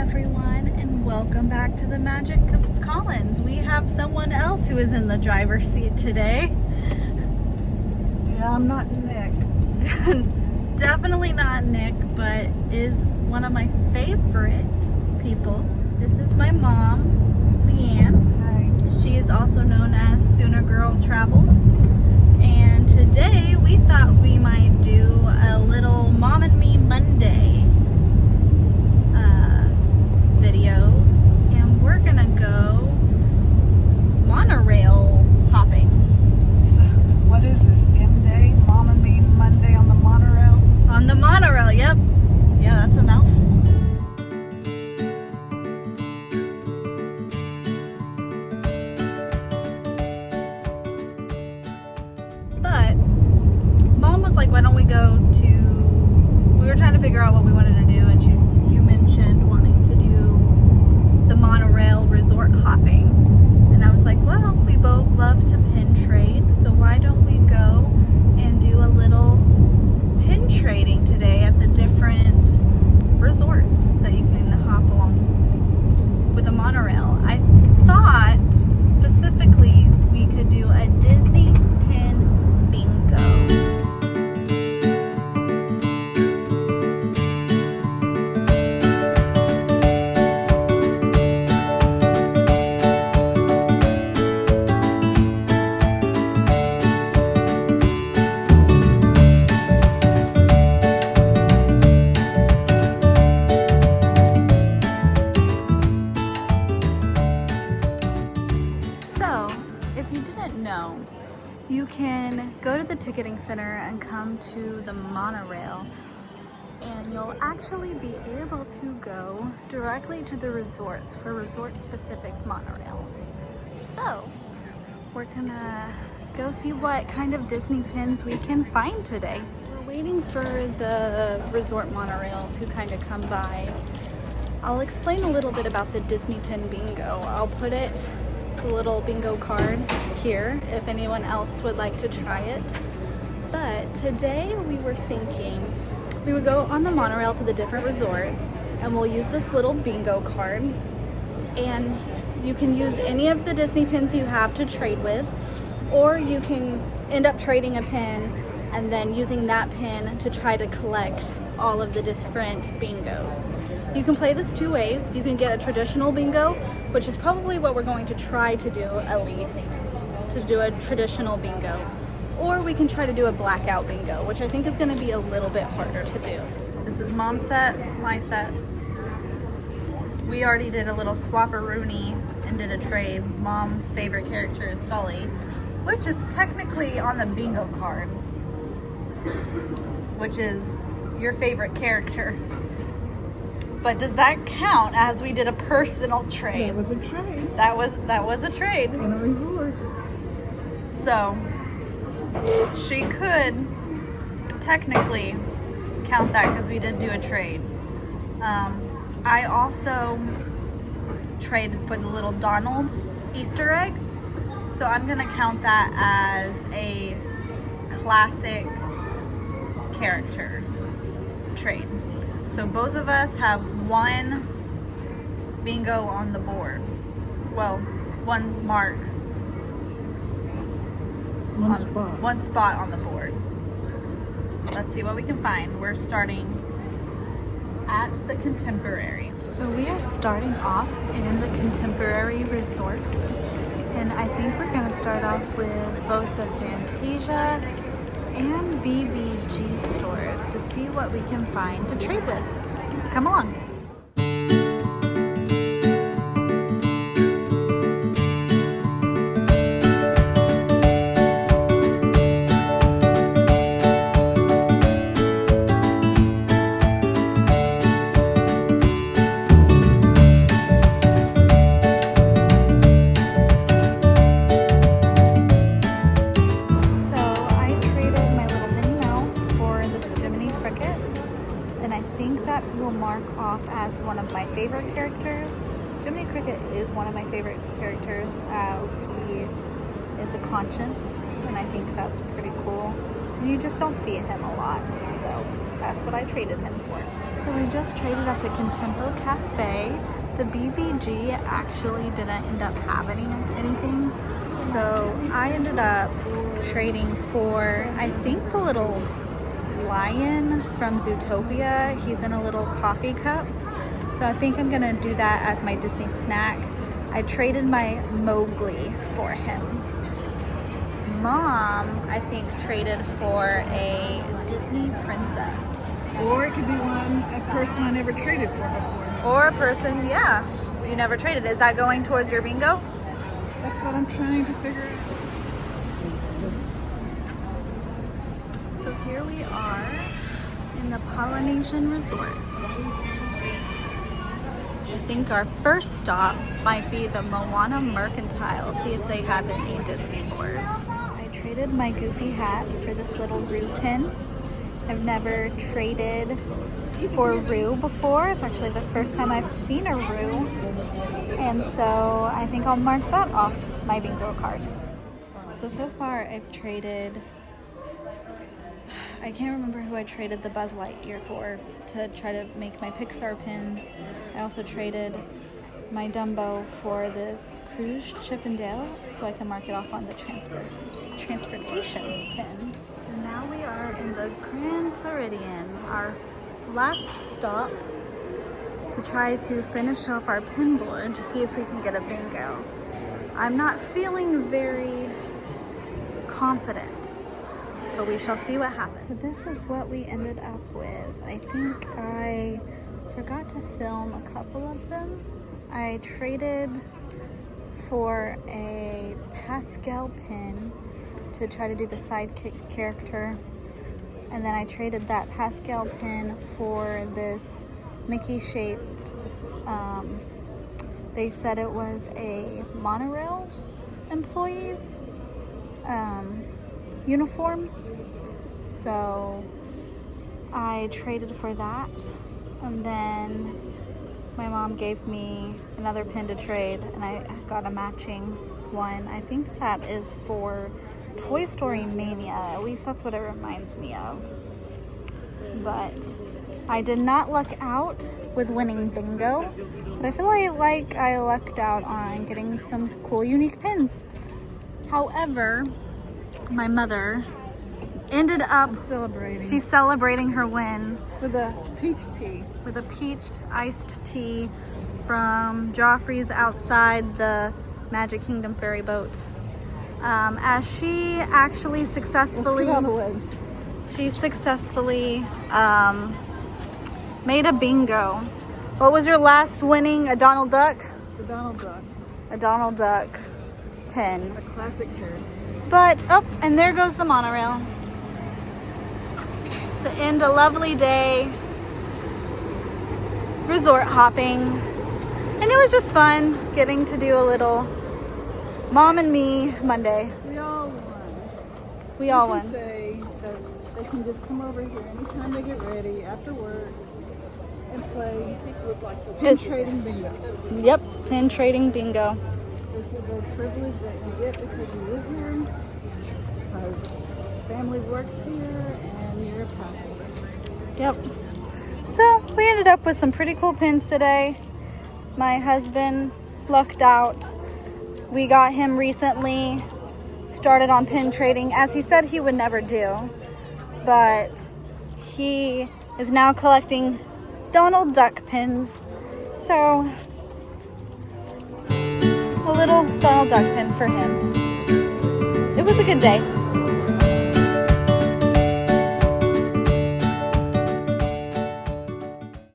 everyone, and welcome back to the Magic of Collins. We have someone else who is in the driver's seat today. Yeah, I'm not Nick. Definitely not Nick, but is one of my favorite people. This is my mom, Leanne. Hi. She is also known as Sooner Girl Travels. And today we thought we might do a little Mom and Me Monday video, and we're gonna go monorail hopping. So, what is this? M-Day? Mom and Me Monday on the monorail? On the monorail, yep. Yeah, that's a mouthful. But Mom was like, why don't we go to, we were trying to figure out what we wanted to do, and you mentioned wanting to do the monorail resort hopping. And I was like, well, we both love to pin trade, so why don't we go and do a little pin trading today at the different resorts that you can hop along with a monorail. I thought specifically we could do a Disney pin bingo. You can go to the ticketing center and come to the monorail, and you'll actually be able to go directly to the resorts for resort-specific monorails. So we're gonna go see what kind of Disney pins we can find today. We're waiting for the resort monorail to kind of come by. I'll explain a little bit about the Disney pin bingo. I'll put it, the little bingo card, here if anyone else would like to try it. But today we were thinking we would go on the monorail to the different resorts, and we'll use this little bingo card, and you can use any of the Disney pins you have to trade with, or you can end up trading a pin and then using that pin to try to collect all of the different bingos. You can play this two ways. You can get a traditional bingo, which is probably what we're going to try to do, at least, to do a traditional bingo. Or we can try to do a blackout bingo, which I think is going to be a little bit harder to do. This is Mom's set, my set. We already did a little swap-a-rooney and did a trade. Mom's favorite character is Sully, which is technically on the bingo card, which is your favorite character. But does that count as we did a personal trade? That was a trade. That was a trade. In a resort. So she could technically count that because we did do a trade. I also traded for the little Donald Easter egg, so I'm gonna count that as a classic character trade. So both of us have one bingo on the board. Well, one mark. One spot on the board. Let's see what we can find. We're starting at the Contemporary. So we are starting off in the Contemporary Resort. And I think we're going to start off with both the Fantasia and BBG stores to see what we can find to trade with. Come along. As one of my favorite characters. Jiminy Cricket is one of my favorite characters, as he is a conscience, and I think that's pretty cool. And you just don't see him a lot, so that's what I traded him for. So we just traded at the Contempo Cafe. The BVG actually didn't end up having anything. So I ended up trading for, I think, the little lion from Zootopia. He's in a little coffee cup. So I think I'm gonna do that as my Disney snack. I traded my Mowgli for him. Mom, I think, traded for a Disney princess. Or it could be a person I never traded for before. Or a person, yeah, you never traded. Is that going towards your bingo? That's what I'm trying to figure out. So here we are in the Polynesian Resort. I think our first stop might be the Moana Mercantile, see if they have any Disney boards. I traded my Goofy hat for this little Roo pin. I've never traded for Roo before. It's actually the first time I've seen a Roo. And so I think I'll mark that off my bingo card. So far I've traded, I can't remember who I traded the Buzz Lightyear for to try to make my Pixar pin. I also traded my Dumbo for this Cruise Chippendale so I can mark it off on the transportation pin. So now we are in the Grand Floridian, our last stop to try to finish off our pin board to see if we can get a bingo. I'm not feeling very confident, but we shall see what happens. So this is what we ended up with. I think I forgot to film a couple of them. I traded for a Pascal pin to try to do the sidekick character. And then I traded that Pascal pin for this Mickey shaped, they said it was a monorail employee's uniform. So I traded for that. And then my mom gave me another pin to trade and I got a matching one. I think that is for Toy Story Mania. At least that's what it reminds me of. But I did not luck out with winning bingo, but I feel like I lucked out on getting some cool, unique pins. However, my mother ended up celebrating. She's celebrating her win With a peach tea. with a peached iced tea from Joffrey's outside the Magic Kingdom ferry boat. As she actually successfully, Let's get out of the way. she successfully made a bingo. What was your last winning? A Donald Duck? The Donald Duck. A Donald Duck pin. A classic character. But, oh, and there goes the monorail. To end a lovely day resort hopping. And it was just fun getting to do a little Mom and Me Monday. We all won. We all You won. can say that they can just come over here anytime they get ready after work and play pin trading bingo. Yep, pin trading bingo. This is a privilege that you get because you live here, because family works here, and you're a passenger. Yep. So we ended up with some pretty cool pins today. My husband lucked out. We got him recently started on pin trading, as he said he would never do. But he is now collecting Donald Duck pins. So a little Donald Duck pin for him. It was a good day.